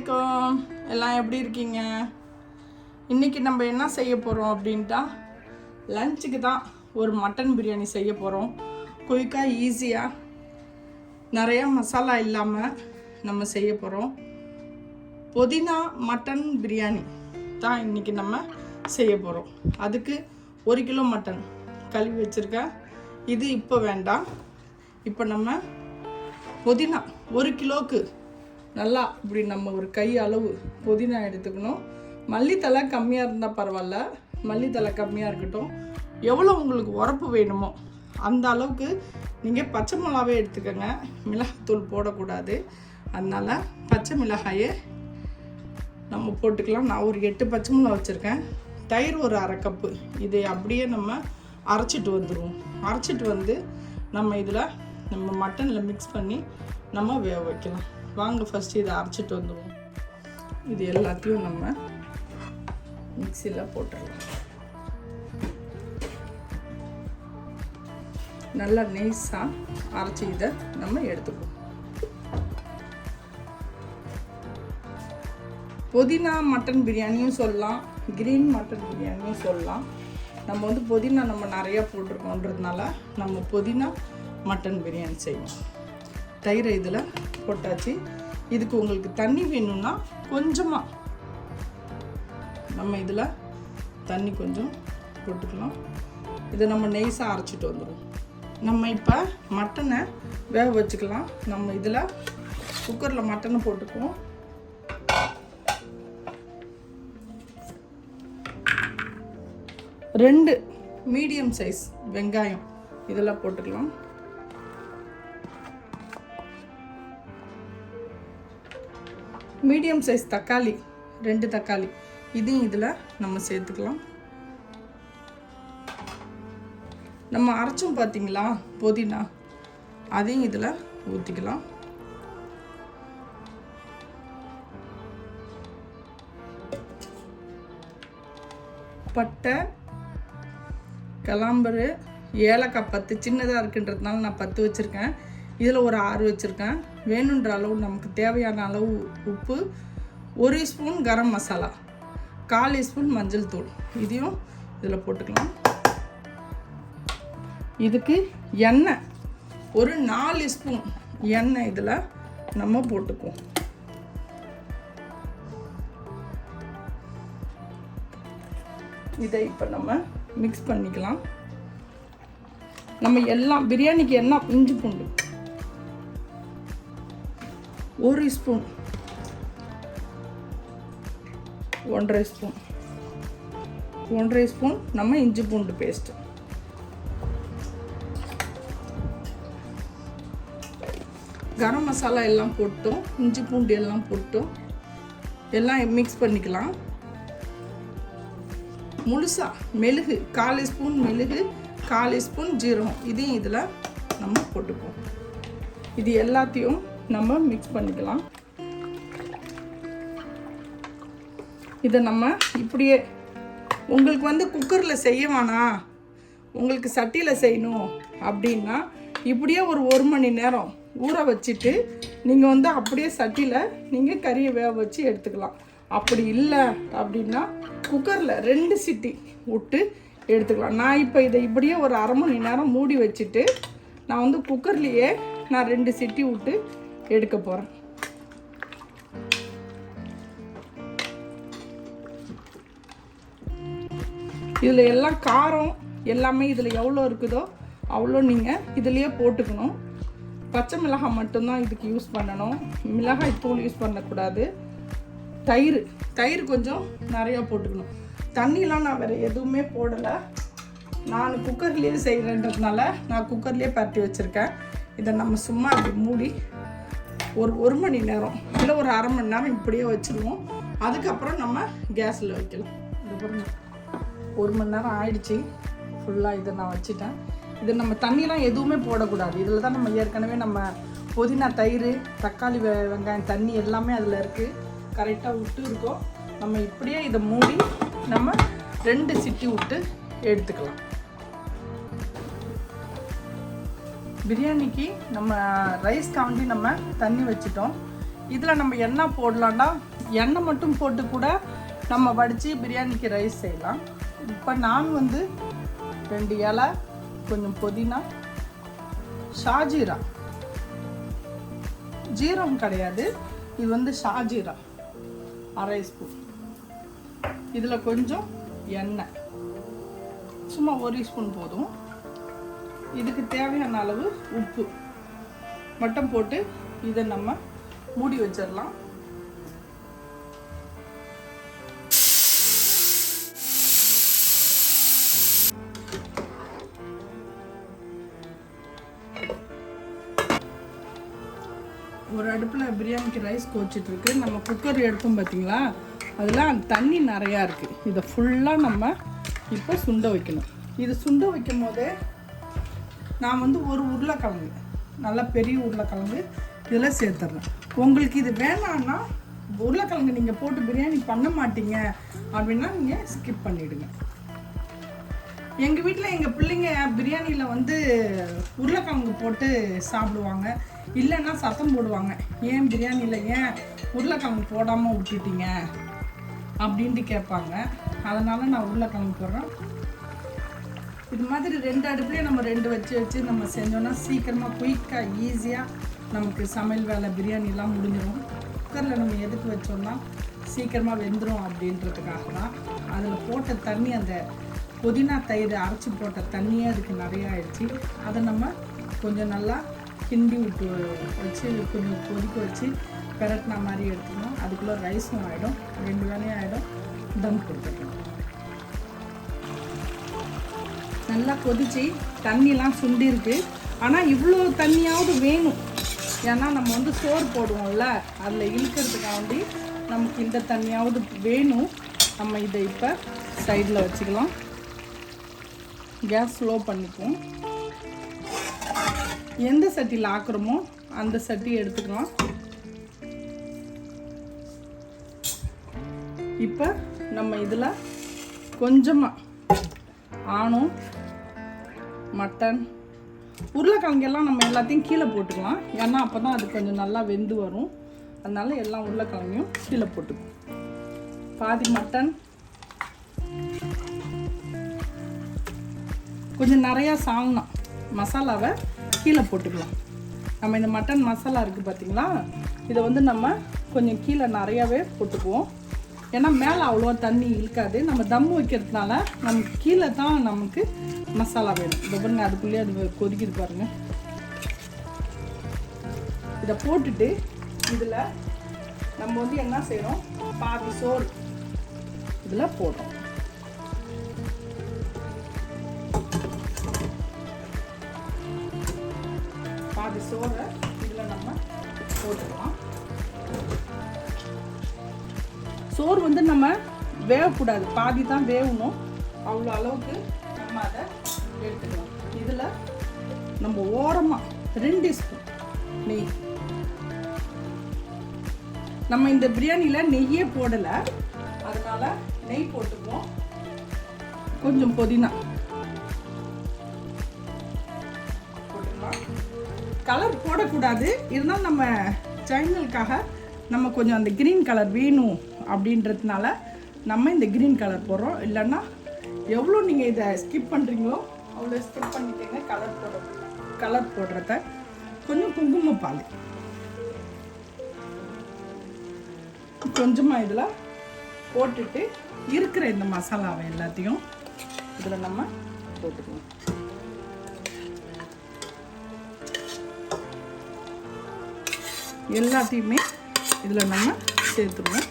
அலைக்கும் எல்லாம் எப்படி இருக்கீங்க? இன்றைக்கி நம்ம என்ன செய்ய போகிறோம் அப்படின்ட்டா லஞ்சுக்கு தான் ஒரு மட்டன் பிரியாணி செய்ய போகிறோம். குயிக்காக ஈஸியாக நிறையா மசாலா இல்லாமல் நம்ம செய்ய போகிறோம். புதினா மட்டன் பிரியாணி தான் இன்றைக்கி நம்ம செய்ய போகிறோம். அதுக்கு 1 கிலோ மட்டன் கழுவி வச்சுருக்கேன். இது இப்போ வேண்டாம். இப்போ நம்ம புதினா 1 கிலோவுக்கு நல்லா இப்படி நம்ம ஒரு கை அளவு புதினா எடுத்துக்கணும். மல்லித்தலை கம்மியாக இருந்தால் பரவாயில்ல, மல்லித்தலை கம்மியாக இருக்கட்டும். எவ்வளோ உங்களுக்கு உரப்பு வேணுமோ அந்த அளவுக்கு நீங்கள் பச்சை மிளகாவே எடுத்துக்கோங்க. மிளகாத்தூள் போடக்கூடாது, அதனால் பச்சை மிளகாயே நம்ம போட்டுக்கலாம். நான் ஒரு 8 பச்சை மிளகா வச்சுருக்கேன். தயிர் ஒரு 1/2 கப்பு. இதை அப்படியே நம்ம அரைச்சிட்டு வந்துடுவோம். அரைச்சிட்டு வந்து நம்ம இதில் நம்ம மட்டனில் மிக்ஸ் பண்ணி நம்ம வேக வைக்கலாம். வாங்க ஃபஸ்ட்டு இதை அரைச்சிட்டு வந்துடுவோம். இது எல்லாத்தையும் நம்ம மிக்சியில் போட்டுடலாம். நல்லா நைஸாக அரைச்சி இதை நம்ம எடுத்துக்குவோம். புதினா மட்டன் பிரியாணியும் சொல்லலாம், கிரீன் மட்டன் பிரியாணியும் சொல்லலாம். நம்ம வந்து புதினா நம்ம நிறையா போட்டிருக்கோன்றதுனால நம்ம புதினா மட்டன் பிரியாணி செய்வோம். தயிரை இதில் போட்டாச்சு. இதுக்கு உங்களுக்கு தண்ணி வேணும்னா கொஞ்சமாக நம்ம இதில் தண்ணி கொஞ்சம் போட்டுக்கலாம். இதை நம்ம நெய்ஸாக அரைச்சிட்டு வந்துடுவோம். நம்ம இப்போ மட்டனை வேக வச்சுக்கலாம். நம்ம இதில் குக்கரில் மட்டனை போட்டுக்குவோம். ரெண்டு மீடியம் சைஸ் வெங்காயம் இதெல்லாம் போட்டுக்கலாம். மீடியம் சைஸ் தக்காளி 2 தக்காளி இதையும் இதில் நம்ம சேர்த்துக்கலாம். நம்ம அரைச்சோம் பார்த்தீங்களா புதினா, அதையும் இதில் ஊற்றிக்கலாம். பட்டை, கிளம்பரு, ஏலக்காய் 10 சின்னதாக இருக்குன்றதுனால நான் 10 வச்சுருக்கேன். இதில் ஒரு 6 வச்சுருக்கேன். வேணுன்ற அளவு நமக்கு தேவையான அளவு உப்பு, 1 ஸ்பூன் கரம் மசாலா, 1/4 ஸ்பூன் மஞ்சள் தூள் இதையும் இதில் போட்டுக்கலாம். இதுக்கு எண்ணெய் ஒரு 4 ஸ்பூன் எண்ணெய் இதில் நம்ம போட்டுக்குவோம். இதை இப்போ நம்ம மிக்ஸ் பண்ணிக்கலாம். நம்ம எல்லாம் பிரியாணிக்கு என்ன இஞ்சி பூண்டு 1 ஸ்பூன், 1/2 ஸ்பூன், 1/2 ஸ்பூன் நம்ம இஞ்சி பூண்டு பேஸ்ட்டு. கரம் மசாலா எல்லாம் போட்டோம், இஞ்சி பூண்டு எல்லாம் போட்டோம், எல்லாம் மிக்ஸ் பண்ணிக்கலாம். முழுசாக மெழுகு 1/4 ஸ்பூன் மெழுகு, 1/4 ஸ்பூன் ஜீரகம் இதையும் இதில் நம்ம போட்டுப்போம். இது எல்லாத்தையும் நம்ம மிக்ஸ் பண்ணிக்கலாம். இதை நம்ம இப்படியே உங்களுக்கு வந்து குக்கரில் செய்ய வேணாம், உங்களுக்கு சட்டியில் செய்யணும் அப்படின்னா இப்படியே ஒரு 1 மணி நேரம் ஊற வச்சுட்டு நீங்கள் வந்து அப்படியே சட்டியில் நீங்கள் கறியை வேக வச்சு எடுத்துக்கலாம். அப்படி இல்லை அப்படின்னா குக்கரில் 2 சிட்டி விட்டு எடுத்துக்கலாம். நான் இப்போ இதை இப்படியே ஒரு 1/2 மணி நேரம் மூடி வச்சுட்டு நான் வந்து குக்கர்லேயே நான் 2 சிட்டி விட்டு எடுக்க போகிறேன். இதில் எல்லாம் காரம் எல்லாமே இதில் எவ்வளோ இருக்குதோ அவ்வளோ நீங்கள் இதுலேயே போட்டுக்கணும். பச்சை மிளகாய் மட்டும்தான் இதுக்கு யூஸ் பண்ணணும், மிளகாய் தூள் யூஸ் பண்ணக்கூடாது. தயிர் கொஞ்சம் நிறையா போட்டுக்கணும். தண்ணிலாம் நான் வேறு எதுவுமே போடலை. நான் குக்கர்லேயே செய்கிறேன்றதுனால நான் குக்கர்லேயே பரட்டி வச்சுருக்கேன். இதை நம்ம சும்மா அப்படி மூடி ஒரு மணி நேரம் இல்லை ஒரு 1/2 மணி நேரம் இப்படியே வச்சுருவோம். அதுக்கப்புறம் நம்ம கேஸில் வைக்கலாம். இதுக்கப்புறம் 1 மணி நேரம் ஆயிடுச்சு. ஃபுல்லாக இதை நான் வச்சுட்டேன். இது நம்ம தண்ணிலாம் எதுவுமே போடக்கூடாது. இதில் தான் நம்ம ஏற்கனவே நம்ம புதினா, தயிர், தக்காளி, வெங்காயம், தண்ணி எல்லாமே அதில் இருக்குது. கரெக்டாக விட்டு இருக்கோம். நம்ம இப்படியே இதை மூடி நம்ம 2 சிட்டி விட்டு எடுத்துக்கலாம். பிரியாணிக்கு நம்ம ரைஸ்க்காண்டி நம்ம தண்ணி வச்சுட்டோம். இதில் நம்ம என்ன போடலான்னா எண்ணெய் மட்டும் போட்டு கூட நம்ம வடித்து பிரியாணிக்கு ரைஸ் செய்யலாம். இப்போ நான் வந்து 2 இலை, கொஞ்சம் புதினா, ஷாஜீரா, ஜீரகம் கிடையாது, இது வந்து ஷாஜீரா 1/2 ஸ்பூன், இதில் கொஞ்சம் எண்ணெய், சும்மா 1 ஸ்பூன் போதும். இதுக்கு தேவையான அளவு உப்பு மட்டும் போட்டு இதை நம்ம மூடி வச்சிடலாம். ஒரு அடுப்பில் பிரியாணிக்கு ரைஸ் கொதிச்சிட்ருக்கு. நம்ம குக்கர் எடுத்தோம் பார்த்தீங்களா, அதில் தண்ணி நிறையா இருக்குது. இதை ஃபுல்லாக நம்ம இப்போ சுண்ட வைக்கணும். இது சுண்ட வைக்கும் போதே நான் வந்து ஒரு உருளைக்கிழங்கு, நல்லா பெரிய உருளைக்கிழங்கு இதில் சேர்த்துட்றேன். உங்களுக்கு இது வேணான்னா உருளைக்கிழங்கு நீங்கள் போட்டு பிரியாணி பண்ண மாட்டீங்க அப்படின்னா நீங்கள் ஸ்கிப் பண்ணிவிடுங்க. எங்கள் வீட்டில் எங்கள் பிள்ளைங்க பிரியாணியில் வந்து உருளைக்கிழங்கு போட்டு சாப்பிடுவாங்க, இல்லைன்னா சத்தம் போடுவாங்க, ஏன் பிரியாணியில் ஏன் உருளைக்கிழங்கு போடாமல் விட்டுட்டீங்க அப்படின்ட்டு கேட்பாங்க. அதனால் நான் உருளைக்கிழங்கு போடுறேன். இது மாதிரி 2 அடுப்புலேயே நம்ம 2 வச்சு நம்ம செஞ்சோன்னா சீக்கிரமாக குயிக்காக ஈஸியாக நமக்கு சமையல் வேலை பிரியாணிலாம் முடிஞ்சிடும். குக்கரில் நம்ம எதுக்கு வச்சோம்னா சீக்கிரமாக வெந்துடும் அப்படின்றதுக்காக தான். அதில் போட்ட தண்ணி, அந்த புதினா தயிர் அரைச்சி போட்ட தண்ணியே அதுக்கு நிறையா ஆயிடுச்சு. அதை நம்ம கொஞ்சம் நல்லா கிண்டி விட்டு வச்சு கொஞ்சம் கொதிக்க வச்சு பெரட்டின மாதிரி எடுத்துக்கணும். அதுக்குள்ளே ரைஸும் ஆகிடும், 2 வேலையும் ஆகிடும். தம் கொடுத்துக்கணும். நல்லா கொதிச்சு தண்ணிலாம் சுண்டிருக்கு. ஆனால் இவ்வளோ தண்ணியாவது வேணும், ஏன்னா நம்ம வந்து சோறு போடுவோம்ல, அதில் இழுக்கிறதுக்காண்டி நமக்கு இந்த தண்ணியாவது வேணும். நம்ம இதை இப்போ சைடில் வச்சுக்கலாம். கேஸ் ஸ்லோ பண்ணிக்குவோம். எந்த சட்டியில் ஆக்குறோமோ அந்த சட்டி எடுத்துக்கலாம். இப்போ நம்ம இதில் கொஞ்சமாக ஆணும், மட்டன், உருளைக்கிழங்கெல்லாம் நம்ம எல்லாத்தையும் கீழே போட்டுக்கலாம். ஏன்னா அப்போ தான் அது கொஞ்சம் நல்லா வெந்து வரும். அதனால எல்லா உருளைக்கிழங்கையும் கீழே போட்டுக்குவோம். பாதி மட்டன், கொஞ்சம் நிறையா சால்னா மசாலாவை கீழே போட்டுக்கலாம். நம்ம இந்த மட்டன் மசாலா இருக்குது பார்த்தீங்களா, இதை வந்து நம்ம கொஞ்சம் கீழே நிறையாவே போட்டுக்குவோம். ஏன்னா மேலே அவ்வளோவா தண்ணி இழுக்காது. நம்ம தம் வைக்கிறதுனால நமக்கு கீழே தான் நமக்கு மசாலா வேணும். இதை பாருங்க, அதுக்குள்ளேயே அது கொதிக்குது பாருங்கள். இதை போட்டுட்டு இதில் நம்ம வந்து என்ன செய்கிறோம், பாதி சோறு இதில் போடுறோம். பாதி சோறை இதில் நம்ம போட்டுக்கலாம். சோறு வந்து நம்ம வேகக்கூடாது, பாதி தான் வேகணும். அவ்வளோ அளவுக்கு நம்ம அதை எடுத்துக்கலாம். இதில் நம்ம ஓரமாக 2 ஸ்பூன் நெய். நம்ம இந்த பிரியாணியில் நெய்யே போடலை, அதனால் நெய் போட்டுக்குவோம். கொஞ்சம் புதினா போட்டுக்கலாம். கலர் போடக்கூடாது, இருந்தாலும் நம்ம சேனலுக்காக நம்ம கொஞ்சம் அந்த க்ரீன் கலர் வேணும் அப்படின்றதுனால நம்ம இந்த க்ரீன் கலர் போடுறோம். இல்லைன்னா எவ்வளோ நீங்கள் இதை ஸ்கிப் பண்ணுறீங்களோ அவ்வளோ ஸ்கிப் பண்ணிட்டீங்க கலர் போடுறத. கொஞ்சம் குங்குமப்பால் கொஞ்சமாக இதில் போட்டுட்டு இருக்கிற இந்த மசாலாவை எல்லாத்தையும் இதில் நம்ம போட்டுக்கலாம். எல்லாத்தையுமே இதில் நம்ம சேர்த்துருவோம்.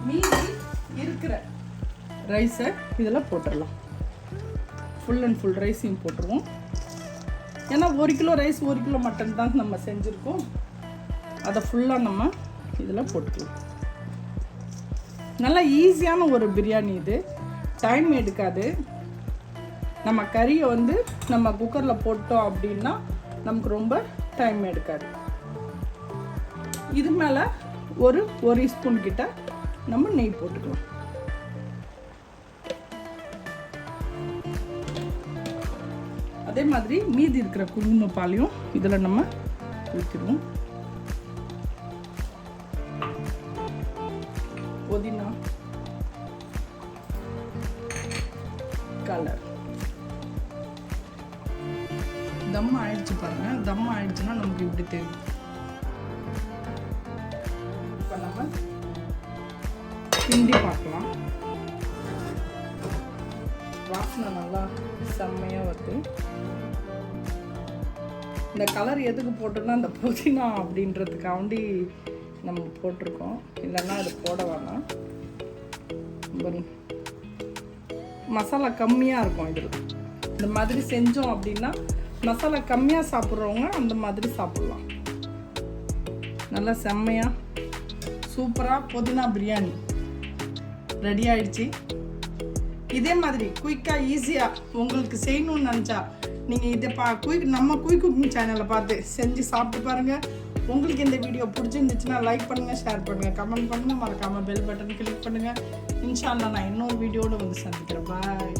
மீதி இருக்கிற ரைஸை இதில் போட்டுடலாம். ஃபுல் அண்ட் ஃபுல் ரைஸையும் போட்டுருவோம். ஏன்னா 1 கிலோ ரைஸ் 1 கிலோ மட்டன் தான் நம்ம செஞ்சுருக்கோம். அதை ஃபுல்லாக நம்ம இதில் போட்டுக்கலாம். நல்லா ஈஸியான ஒரு பிரியாணி இது, டைம் எடுக்காது. நம்ம கறியை வந்து நம்ம குக்கரில் போட்டோம் அப்படின்னா நமக்கு ரொம்ப டைம் எடுக்காது. இது மேலே ஒரு ஸ்பூன் கிட்ட நம்ம நெய் போட்டுக்கலாம். அதே மாதிரி மீதி இருக்கிற குங்குமப்பாலையும் இதில் நம்ம ஊற்றிடுவோம். கலர். தம் ஆயிடுச்சு பாருங்க. தம் ஆயிடுச்சுன்னா நமக்கு இப்படி தெரியும். இப்போ நம்ம கிண்டி பார்க்கலாம். வாசனை நல்லா செம்மையாக வருது. இந்த கலர் எதுக்கு போட்டோம்னா அந்த புதினா அப்படின்றதுக்காண்டி நம்ம போட்டிருக்கோம். இல்லைன்னா அது போட வேணாம். மசாலா கம்மியாக இருக்கும் இதில். இந்த மாதிரி செஞ்சோம் அப்படின்னா மசாலா கம்மியாக சாப்பிட்றவங்க அந்த மாதிரி சாப்பிட்லாம். நல்லா செம்மையாக சூப்பராக புதினா பிரியாணி ரெடி ஆயிடுச்சு. இதே மாதிரி குயிக்காக ஈஸியாக உங்களுக்கு செய்யணும்னு நினச்சா நீங்கள் இதை நம்ம குயிக் குக்கிங் சேனலை பார்த்து செஞ்சு சாப்பிட்டு பாருங்கள். உங்களுக்கு இந்த வீடியோ பிடிச்சிருந்துச்சுன்னா லைக் பண்ணுங்கள், ஷேர் பண்ணுங்கள், கமெண்ட் பண்ணுங்கள், மறக்காமல் பெல் பட்டன் கிளிக் பண்ணுங்கள். இன்ஷா அல்லாஹ் நான் இன்னொரு வீடியோவில் வந்து சந்திக்கிறேன். பாய்.